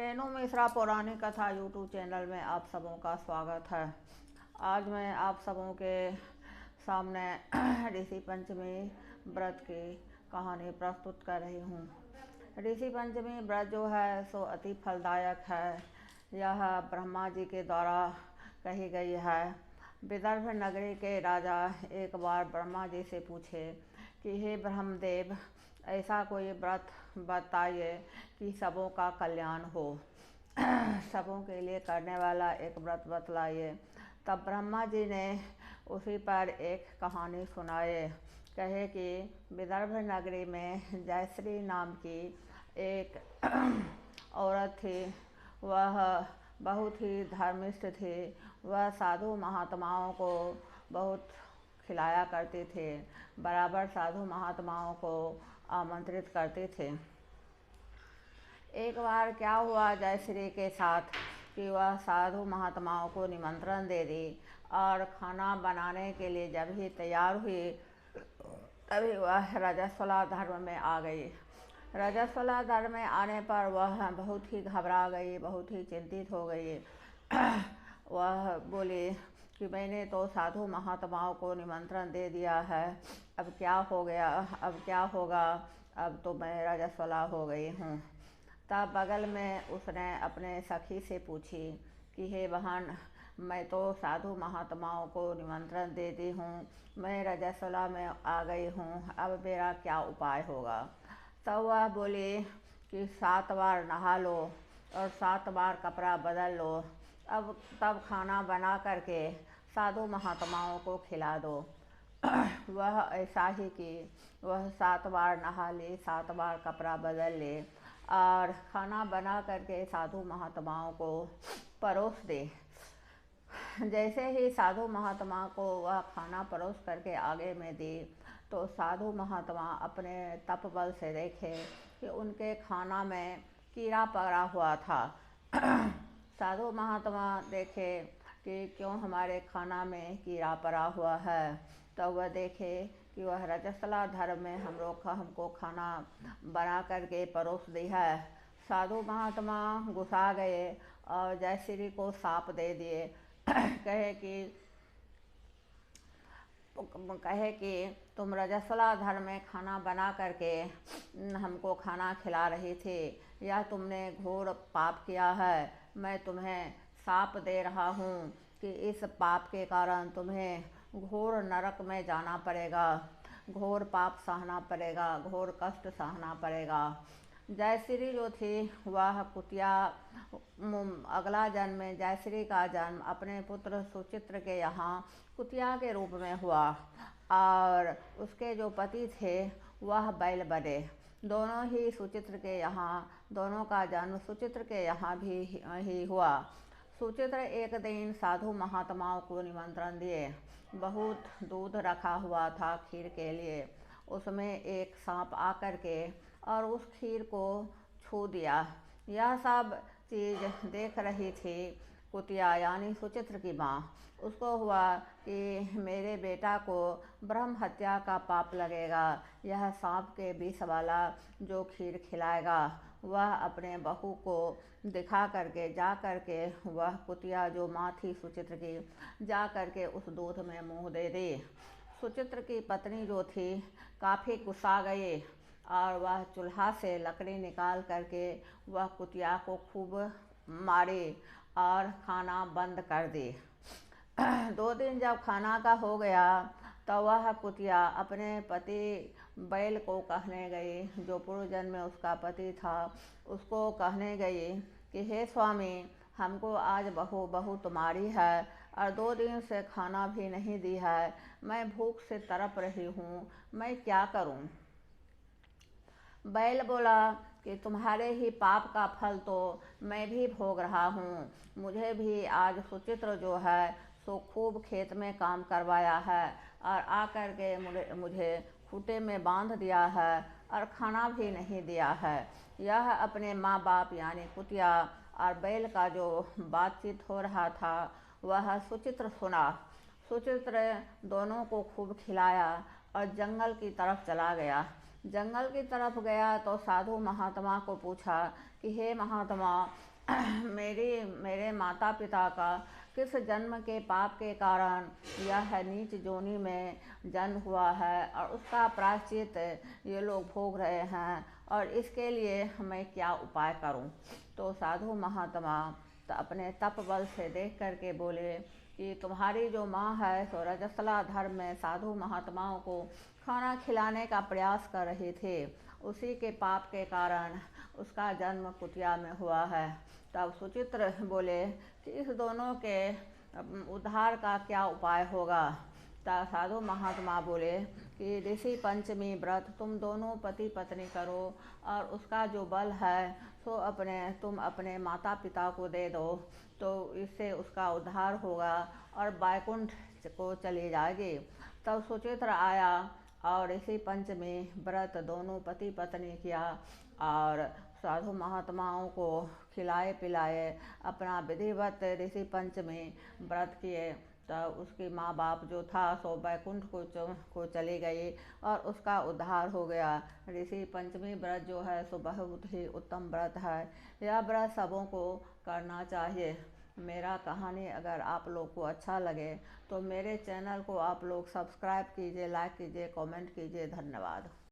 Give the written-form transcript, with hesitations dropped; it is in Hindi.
रेणु मिश्रा पौराणिक कथा यूट्यूब चैनल में आप सबों का स्वागत है। आज मैं आप सबों के सामने ऋषि पंचमी व्रत की कहानी प्रस्तुत कर रही हूँ। ऋषि पंचमी व्रत जो है सो अति फलदायक है। यह ब्रह्मा जी के द्वारा कही गई है। विदर्भ नगरी के राजा एक बार ब्रह्मा जी से पूछे कि हे ब्रह्मदेव, ऐसा कोई व्रत बताइए कि सबों का कल्याण हो। सबों के लिए करने वाला एक व्रत बतलाइए। तब ब्रह्मा जी ने उसी पर एक कहानी सुनाए। कहे कि विदर्भ नगरी में जयश्री नाम की एक औरत थी। वह बहुत ही धर्मिष्ठ थी। वह साधु महात्माओं को बहुत खिलाया करते थे, बराबर साधु महात्माओं को आमंत्रित करते थे। एक बार क्या हुआ जयश्री के साथ कि वह साधु महात्माओं को निमंत्रण दे दी और खाना बनाने के लिए जब ही तैयार हुई तभी वह रजस्वला धर्म में आ गई। रजस्वला धर्म में आने पर वह बहुत ही घबरा गई, बहुत ही चिंतित हो गई। वह बोली कि मैंने तो साधु महात्माओं को निमंत्रण दे दिया है, अब क्या हो गया, अब क्या होगा, अब तो मैं रजस्वला हो गई हूँ। तब बगल में उसने अपने सखी से पूछी कि हे बहन, मैं तो साधु महात्माओं को निमंत्रण दे दी हूँ, मैं रजस्वला में आ गई हूँ, अब मेरा क्या उपाय होगा। तब वह बोली कि 7 बार नहा लो और 7 बार कपड़ा बदल लो, अब तब खाना बना करके साधु महात्माओं को खिला दो। वह ऐसा ही कि वह 7 बार नहा ले, 7 बार कपड़ा बदल ले और खाना बना करके साधु महात्माओं को परोस दे। जैसे ही साधु महात्मा को वह खाना परोस करके आगे में दी तो साधु महात्मा अपने तप बल से देखे कि उनके खाना में कीड़ा पड़ा हुआ था। साधु महात्मा देखे कि क्यों हमारे खाना में कीड़ा पड़ा हुआ है। तो वह देखे कि वह रजस्वला धर्म में हमको खाना बना करके परोस दी है। साधु महात्मा गुस्सा गए और जयश्री को शाप दे दिए। कहे कि तुम रजस्वला धर्म में खाना बना करके हमको खाना खिला रही थी, या तुमने घोर पाप किया है। मैं तुम्हें शाप दे रहा हूँ कि इस पाप के कारण तुम्हें घोर नरक में जाना पड़ेगा, घोर पाप सहना पड़ेगा, घोर कष्ट सहना पड़ेगा। जयश्री जो थी वह कुतिया, अगला जन्म में जयश्री का जन्म अपने पुत्र सुचित्र के यहाँ कुतिया के रूप में हुआ और उसके जो पति थे वह बैल बने। दोनों ही सुचित्र के यहाँ, दोनों का जन्म सुचित्र के यहाँ भी ही हुआ। सुचित्र एक दिन साधु महात्माओं को निमंत्रण दिए। बहुत दूध रखा हुआ था खीर के लिए। उसमें एक सांप आकर के और उस खीर को छू दिया। यह सब चीज़ देख रही थी कुतिया यानी सुचित्र की माँ। उसको हुआ कि मेरे बेटा को ब्रह्म हत्या का पाप लगेगा। यह सांप के विष वाला जो खीर खिलाएगा वह अपने बहू को दिखा करके जा करके वह कुतिया जो माँ थी सुचित्र की, जा करके उस दूध में मुँह दे दी। सुचित्र की पत्नी जो थी काफ़ी गुस्सा गई और वह चूल्हा से लकड़ी निकाल करके वह कुतिया को खूब मारी और खाना बंद कर दी। 2 दिन जब खाना का हो गया तो वह कुतिया अपने पति बैल को कहने गई, जो पूर्व जन्म में उसका पति था, उसको कहने गई कि हे स्वामी, हमको आज बहू तुम्हारी है और 2 दिन से खाना भी नहीं दी है, मैं भूख से तड़प रही हूँ, मैं क्या करूँ। बैल बोला कि तुम्हारे ही पाप का फल तो मैं भी भोग रहा हूँ। मुझे भी आज सुचित्र जो है सो खूब खेत में काम करवाया है और आकर के मुझे खूंटे में बांध दिया है और खाना भी नहीं दिया है। यह अपने माँ बाप यानी कुतिया और बैल का जो बातचीत हो रहा था वह सुचित्र सुना। सुचित्र दोनों को खूब खिलाया और जंगल की तरफ चला गया। जंगल की तरफ गया तो साधु महात्मा को पूछा कि हे महात्मा, मेरे माता पिता का किस जन्म के पाप के कारण यह नीच जोनी में जन्म हुआ है और उसका प्रायश्चित ये लोग भोग रहे हैं, और इसके लिए मैं क्या उपाय करूं। तो साधु महात्मा तो अपने तप बल से देख करके बोले कि तुम्हारी जो माँ है सो रजस्वला धर्म में साधु महात्माओं को खाना खिलाने का प्रयास कर रहे थे, उसी के पाप के कारण उसका जन्म कुटिया में हुआ है। तब सुचित्र बोले कि इस दोनों के उद्धार का क्या उपाय होगा। तब साधु महात्मा बोले कि ऋषि पंचमी व्रत तुम दोनों पति पत्नी करो और उसका जो बल है सो तुम अपने माता पिता को दे दो, तो इससे उसका उद्धार होगा और बैकुंठ को चली जाएगी। तब सुचित्र आया और ऋषि पंचमी व्रत दोनों पति पत्नी किया और साधु महात्माओं को खिलाए पिलाए अपना विधिवत ऋषि पंचमी व्रत किए। तब उसकी माँ बाप जो था सो बैकुंठ को चली गई और उसका उद्धार हो गया। ऋषि पंचमी व्रत जो है सो बहुत ही उत्तम व्रत है, यह व्रत सबों को करना चाहिए। मेरा कहानी अगर आप लोग को अच्छा लगे तो मेरे चैनल को आप लोग सब्सक्राइब कीजिए, लाइक कीजिए, कमेंट कीजिए। धन्यवाद।